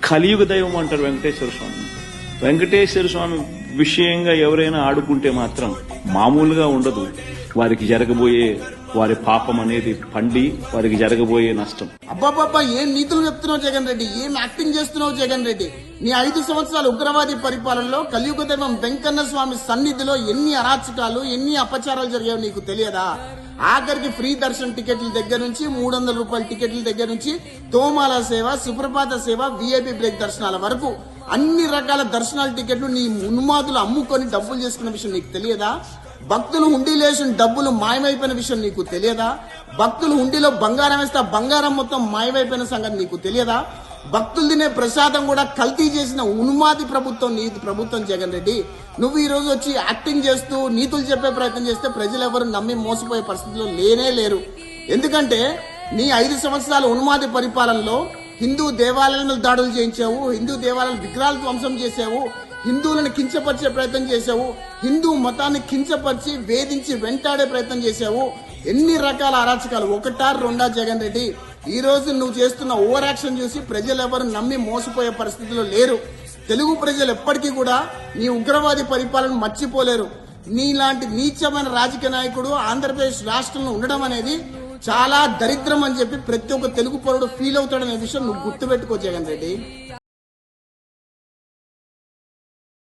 కలియుగ దైవం అంటారు వెంకటేశ్వర స్వామి. వెంకటేశ్వర స్వామి విషయంగా ఎవరైనా ఆడుకుంటే మాత్రం మామూలుగా ఉండదు. వారికి జరగబోయే వారి పాపం అనేది పండి వారికి జరగబోయే నష్టం. అబ్బాబ్బా, ఏం నీతులు చెప్తున్నావు జగన్ రెడ్డి, ఏం యాక్టింగ్ చేస్తున్నావు జగన్ రెడ్డి. నీ 5 సంవత్సరాల ఉగ్రవాది పరిపాలనలో కలియుగ దైవం వెంకన్న స్వామి సన్నిధిలో ఎన్ని అరాచకాలు, ఎన్ని అపచారాలు జరిగాయో నీకు తెలియదా? ఆఖరికి ఫ్రీ దర్శన్ టికెట్ల దగ్గర నుంచి 300 రూపాయల టికెట్ల దగ్గర నుంచి తోమాల సేవ, సుప్రభాత సేవ, విఐపి బ్రేక్ దర్శనాల వరకు అన్ని రకాల దర్శనాల టికెట్లు నీ ఉన్మాదులు అమ్ముకొని డబ్బులు చేసుకున్న విషయం నీకు తెలియదా? భక్తులు హుండీలేసిన డబ్బులు మాయమైపోయిన విషయం నీకు తెలియదా? భక్తులు హుండీలో బంగారం వేస్తే బంగారం మొత్తం మాయమైపోయిన సంగతి నీకు తెలియదా? భక్తులు తినే ప్రసాదం కూడా కల్తీ చేసిన ఉన్మాది ప్రభుత్వం నీతి ప్రభుత్వం జగన్ రెడ్డి. నువ్వు ఈ రోజు వచ్చి యాక్టింగ్ చేస్తూ నీతులు చెప్పే ప్రయత్నం చేస్తే ప్రజలు ఎవరు నమ్మి మోసపోయే పరిస్థితిలో లేనే లేరు. ఎందుకంటే నీ 5 సంవత్సరాల ఉన్మాది పరిపాలనలో హిందూ దేవాలయాలను దాడులు చేయించావు, హిందూ దేవాలయాల విగ్రహాలు ధ్వంసం చేసావు, హిందువులను కించపరిచే ప్రయత్నం చేశావు, హిందూ మతాన్ని కించపరిచి వేధించి వెంటాడే ప్రయత్నం చేశావు. ఎన్ని రకాల అరాచకాలు, ఒకటా రెండా జగన్ రెడ్డి? ఈ రోజు నువ్వు చేస్తున్న ఓవర్ యాక్షన్ చూసి ప్రజలెవరు నమ్మి మోసపోయే పరిస్థితిలో లేరు. తెలుగు ప్రజలు ఎప్పటికీ కూడా నీ ఉగ్రవాది పరిపాలన మర్చిపోలేరు. నీలాంటి నీచమైన రాజకీయ నాయకుడు ఆంధ్రప్రదేశ్ రాష్ట్రంలో ఉండడం అనేది చాలా దరిద్రం అని చెప్పి ప్రతి ఒక్క తెలుగు పౌరుడు ఫీల్ అవుతాడనే విషయం నువ్వు గుర్తుపెట్టుకో జగన్ రెడ్డి.